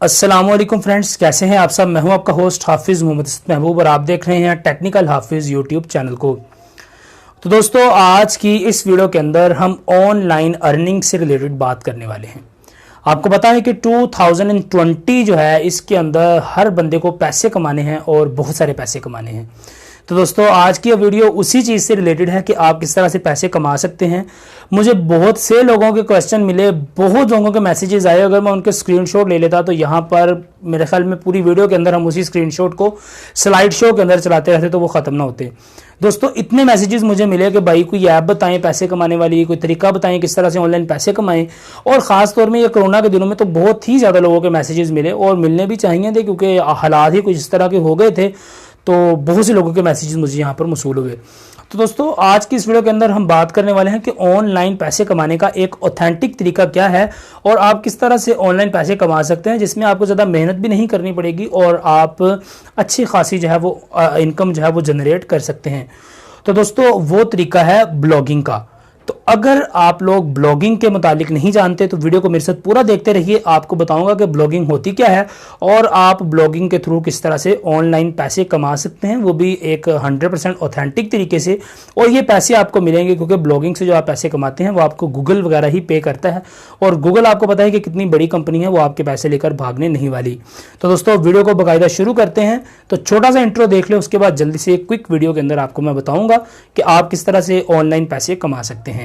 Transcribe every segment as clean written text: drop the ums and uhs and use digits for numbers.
अस्सलामुअलैकुम फ्रेंड्स, कैसे हैं आप सब। मैं हूं आपका होस्ट हाफिज़ मोहम्मद महबूब और आप देख रहे हैं टेक्निकल हाफिज़ यूट्यूब चैनल को। तो दोस्तों, आज की इस वीडियो के अंदर हम ऑनलाइन अर्निंग से रिलेटेड बात करने वाले हैं। आपको पता है कि 2020 जो है, इसके अंदर हर बंदे को पैसे कमाने हैं और बहुत सारे पैसे कमाने हैं। तो दोस्तों, आज की वीडियो उसी चीज़ से रिलेटेड है कि आप किस तरह से पैसे कमा सकते हैं। मुझे बहुत से लोगों के क्वेश्चन मिले, बहुत लोगों के मैसेजेस आए। अगर मैं उनके स्क्रीनशॉट ले लेता तो यहाँ पर मेरे ख्याल में पूरी वीडियो के अंदर हम उसी स्क्रीनशॉट को स्लाइड शो के अंदर चलाते रहते तो वो ख़त्म ना होते। दोस्तों, इतने मैसेजेस मुझे मिले कि भाई कोई ऐप बताएं पैसे कमाने वाली, कोई तरीका बताएं किस तरह से ऑनलाइन पैसे कमाएं। और ख़ास तौर में ये कोरोना के दिनों में तो बहुत ही ज़्यादा लोगों के मैसेजेस मिले और मिलने भी चाहिए थे, क्योंकि हालात ही कुछ इस तरह के हो गए थे। तो बहुत से लोगों के मैसेजेस मुझे यहाँ पर मौसूल हुए। तो दोस्तों, आज की इस वीडियो के अंदर हम बात करने वाले हैं कि ऑनलाइन पैसे कमाने का एक ऑथेंटिक तरीका क्या है और आप किस तरह से ऑनलाइन पैसे कमा सकते हैं, जिसमें आपको ज़्यादा मेहनत भी नहीं करनी पड़ेगी और आप अच्छी खासी जो है वो इनकम जो है वो जनरेट कर सकते हैं। तो दोस्तों, वो तरीका है ब्लॉगिंग का। तो अगर आप लोग ब्लॉगिंग के मुतालिक नहीं जानते तो वीडियो को मेरे साथ पूरा देखते रहिए। आपको बताऊंगा कि ब्लॉगिंग होती क्या है और आप ब्लॉगिंग के थ्रू किस तरह से ऑनलाइन पैसे कमा सकते हैं, वो भी एक 100% ऑथेंटिक तरीके से। और ये पैसे आपको मिलेंगे क्योंकि ब्लॉगिंग से जो आप पैसे कमाते हैं वो आपको गूगल वगैरह ही पे करता है, और गूगल आपको पता है कि कितनी बड़ी कंपनी है, वो आपके पैसे लेकर भागने नहीं वाली। तो दोस्तों, वीडियो को बाकायदा शुरू करते हैं। तो छोटा सा इंट्रो देख लें, उसके बाद जल्दी से एक क्विक वीडियो के अंदर आपको मैं बताऊंगा कि आप किस तरह से ऑनलाइन पैसे कमा सकते हैं।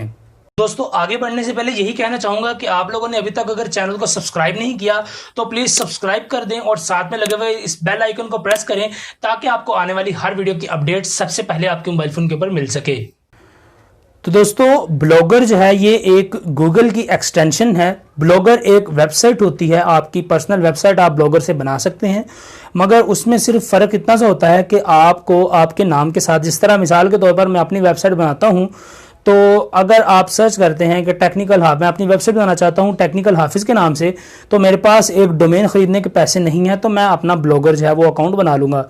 दोस्तों, आगे बढ़ने से पहले यही कहना चाहूंगा कि आप लोगों ने अभी तक अगर चैनल को सब्सक्राइब नहीं किया तो प्लीज सब्सक्राइब कर दें और साथ में लगे हुए इस बेल आइकन को प्रेस करें ताकि आपको आने वाली हर वीडियो की अपडेट सबसे पहले आपके मोबाइल फोन के ऊपर मिल सके। तो दोस्तों, ब्लॉगर जो है ये एक गूगल की एक्सटेंशन है। ब्लॉगर एक वेबसाइट होती है, आपकी पर्सनल वेबसाइट आप ब्लॉगर से बना सकते हैं, मगर उसमें सिर्फ फ़र्क इतना सा होता है कि आपको आपके नाम के साथ, जिस तरह मिसाल के तौर पर मैं अपनी वेबसाइट बनाता हूं, तो अगर आप सर्च करते हैं कि टेक्निकल हाफ, मैं अपनी वेबसाइट बनाना चाहता हूं टेक्निकल हाफिज़ के नाम से, तो मेरे पास एक डोमेन ख़रीदने के पैसे नहीं हैं, तो मैं अपना ब्लॉगर जो है वो अकाउंट बना लूँगा।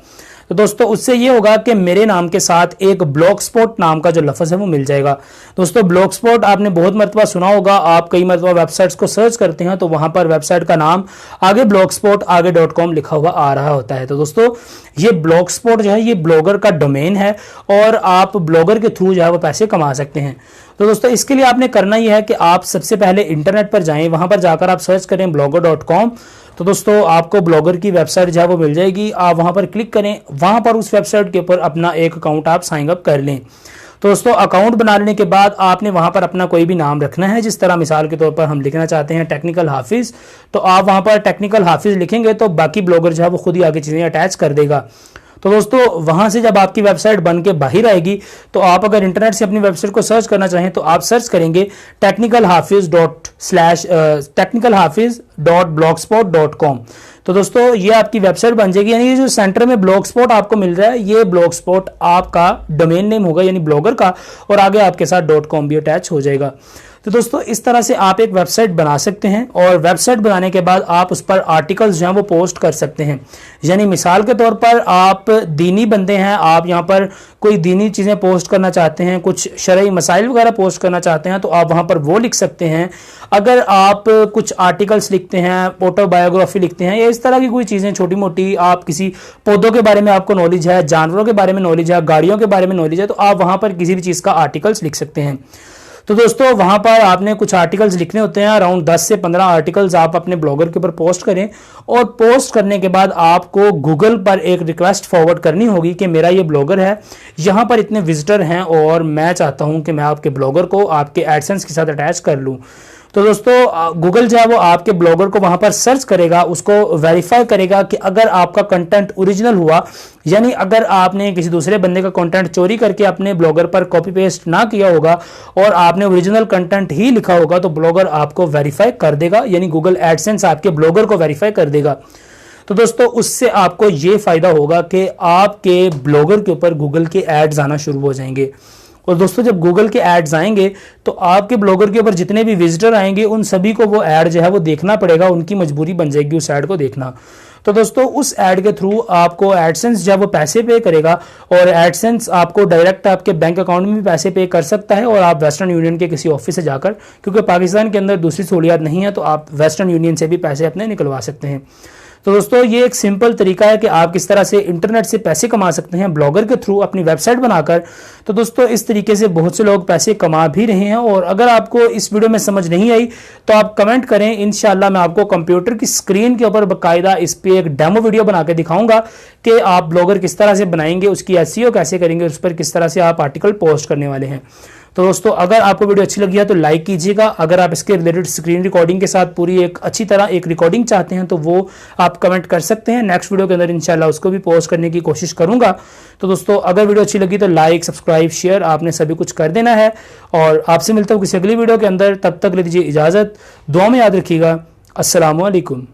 तो दोस्तों, उससे ये होगा कि मेरे नाम के साथ एक ब्लॉग स्पॉट नाम का जो लफ्ज़ है वो मिल जाएगा। दोस्तों, ब्लॉग स्पॉट आपने बहुत मरतबा सुना होगा, आप कई मरतबा वेबसाइट्स को सर्च करते हैं तो वहाँ पर वेबसाइट का नाम आगे ब्लॉग स्पॉट आगे .com लिखा हुआ आ रहा होता है। तो दोस्तों, ये ब्लॉग स्पॉट जो है ये ब्लॉगर का डोमेन है और आप ब्लॉगर के थ्रू जो है वो पैसे कमा सकते हैं। तो दोस्तों, इसके लिए आपने करना ही है कि आप सबसे पहले इंटरनेट पर जाएं, वहाँ पर जाकर आप सर्च करें blogger.com। तो दोस्तों, आपको ब्लॉगर की वेबसाइट जो है वो मिल जाएगी, आप वहाँ पर क्लिक करें, वहाँ पर उस वेबसाइट के ऊपर अपना एक अकाउंट आप साइन अप कर लें। तो दोस्तों, अकाउंट बना लेने के बाद आपने वहाँ पर अपना कोई भी नाम रखना है, जिस तरह मिसाल के तौर पर हम लिखना चाहते हैं टेक्निकल हाफिज़, तो आप वहाँ पर टेक्निकल हाफिज़ लिखेंगे तो बाकी ब्लॉगर जो है वो खुद ही आगे चीज़ें अटैच कर देगा। तो दोस्तों, वहाँ से जब आपकी वेबसाइट बन के बाहर आएगी तो आप अगर इंटरनेट से अपनी वेबसाइट को सर्च करना चाहें तो आप सर्च करेंगे technicalhafiz.blogspot.com। तो दोस्तों, ये आपकी वेबसाइट बन जाएगी। यानी ये जो सेंटर में ब्लॉग स्पॉट आपको मिल रहा है, ये ब्लॉग स्पॉट आपका डोमेन नेम होगा, यानी ब्लॉगर का, और आगे आपके साथ .com भी अटैच हो जाएगा। तो दोस्तों, इस तरह से आप एक वेबसाइट बना सकते हैं और वेबसाइट बनाने के बाद आप उस पर आर्टिकल्स जो हैं वो पोस्ट कर सकते हैं। यानी मिसाल के तौर पर आप दीनी बंदे हैं, आप यहाँ पर कोई दीनी चीज़ें पोस्ट करना चाहते हैं, कुछ शरई मसाइल वगैरह पोस्ट करना चाहते हैं, तो आप वहाँ पर वो लिख सकते हैं। अगर आप कुछ आर्टिकल्स लिखते हैं, ऑटोबायोग्राफी लिखते हैं, या इस तरह की कोई चीज़ें छोटी मोटी, आप किसी पौधों के बारे में आपको नॉलेज है, जानवरों के बारे में नॉलेज है, गाड़ियों के बारे में नॉलेज है, तो आप वहाँ पर किसी भी चीज़ का आर्टिकल्स लिख सकते हैं। तो दोस्तों, वहाँ पर आपने कुछ आर्टिकल्स लिखने होते हैं, अराउंड 10 से 15 आर्टिकल्स आप अपने ब्लॉगर के ऊपर पोस्ट करें, और पोस्ट करने के बाद आपको गूगल पर एक रिक्वेस्ट फॉरवर्ड करनी होगी कि मेरा ये ब्लॉगर है, यहाँ पर इतने विजिटर हैं और मैं चाहता हूँ कि मैं आपके ब्लॉगर को आपके एडसेंस के साथ अटैच कर लूँ। तो दोस्तों, गूगल जो है वो आपके ब्लॉगर को वहाँ पर सर्च करेगा, उसको वेरीफाई करेगा कि अगर आपका कंटेंट ओरिजिनल हुआ, यानी अगर आपने किसी दूसरे बंदे का कंटेंट चोरी करके अपने ब्लॉगर पर कॉपी पेस्ट ना किया होगा और आपने ओरिजिनल कंटेंट ही लिखा होगा, तो ब्लॉगर आपको वेरीफाई कर देगा, यानी गूगल एडसेंस आपके ब्लॉगर को वेरीफाई कर देगा। तो दोस्तों, उससे आपको ये फ़ायदा होगा कि आपके ब्लॉगर के ऊपर गूगल के एड्स आना शुरू हो जाएंगे। और दोस्तों, जब गूगल के एड्स आएंगे तो आपके ब्लॉगर के ऊपर जितने भी विजिटर आएंगे उन सभी को वो ऐड जो है वो देखना पड़ेगा, उनकी मजबूरी बन जाएगी उस ऐड को देखना। तो दोस्तों उस ऐड के थ्रू आपको एडसेंस जब वो पैसे पे करेगा और एडसेंस आपको डायरेक्ट आपके बैंक अकाउंट में भी पैसे पे कर सकता है, और आप वेस्टर्न यूनियन के किसी ऑफिस से जाकर, क्योंकि पाकिस्तान के अंदर दूसरी सहूलियात नहीं है, तो आप वेस्टर्न यूनियन से भी पैसे अपने निकलवा सकते हैं। तो दोस्तों ये एक सिंपल तरीका है कि आप किस तरह से इंटरनेट से पैसे कमा सकते हैं ब्लॉगर के थ्रू अपनी वेबसाइट बनाकर। तो दोस्तों इस तरीके से बहुत से लोग पैसे कमा भी रहे हैं। और अगर आपको इस वीडियो में समझ नहीं आई तो आप कमेंट करें, इंशाल्लाह मैं आपको कंप्यूटर की स्क्रीन के ऊपर बाकायदा इस पर एक डेमो वीडियो बना के दिखाऊंगा कि आप ब्लॉगर किस तरह से बनाएंगे, उसकी एसईओ कैसे करेंगे, उस पर किस तरह से आप आर्टिकल पोस्ट करने वाले हैं। तो दोस्तों अगर आपको वीडियो अच्छी लगी है तो लाइक कीजिएगा। अगर आप इसके रिलेटेड स्क्रीन रिकॉर्डिंग के साथ पूरी एक अच्छी तरह एक रिकॉर्डिंग चाहते हैं तो वो आप कमेंट कर सकते हैं। नेक्स्ट वीडियो के अंदर इंशाल्लाह उसको भी पोस्ट करने की कोशिश करूंगा। तो दोस्तों अगर वीडियो अच्छी लगी तो लाइक, सब्सक्राइब, शेयर आपने सभी कुछ कर देना है। और आपसे मिलता हूँ किसी अगली वीडियो के अंदर, तब तक ले दीजिए इजाज़त। दुआ में याद रखिएगा। अस्सलामु अलैकुम।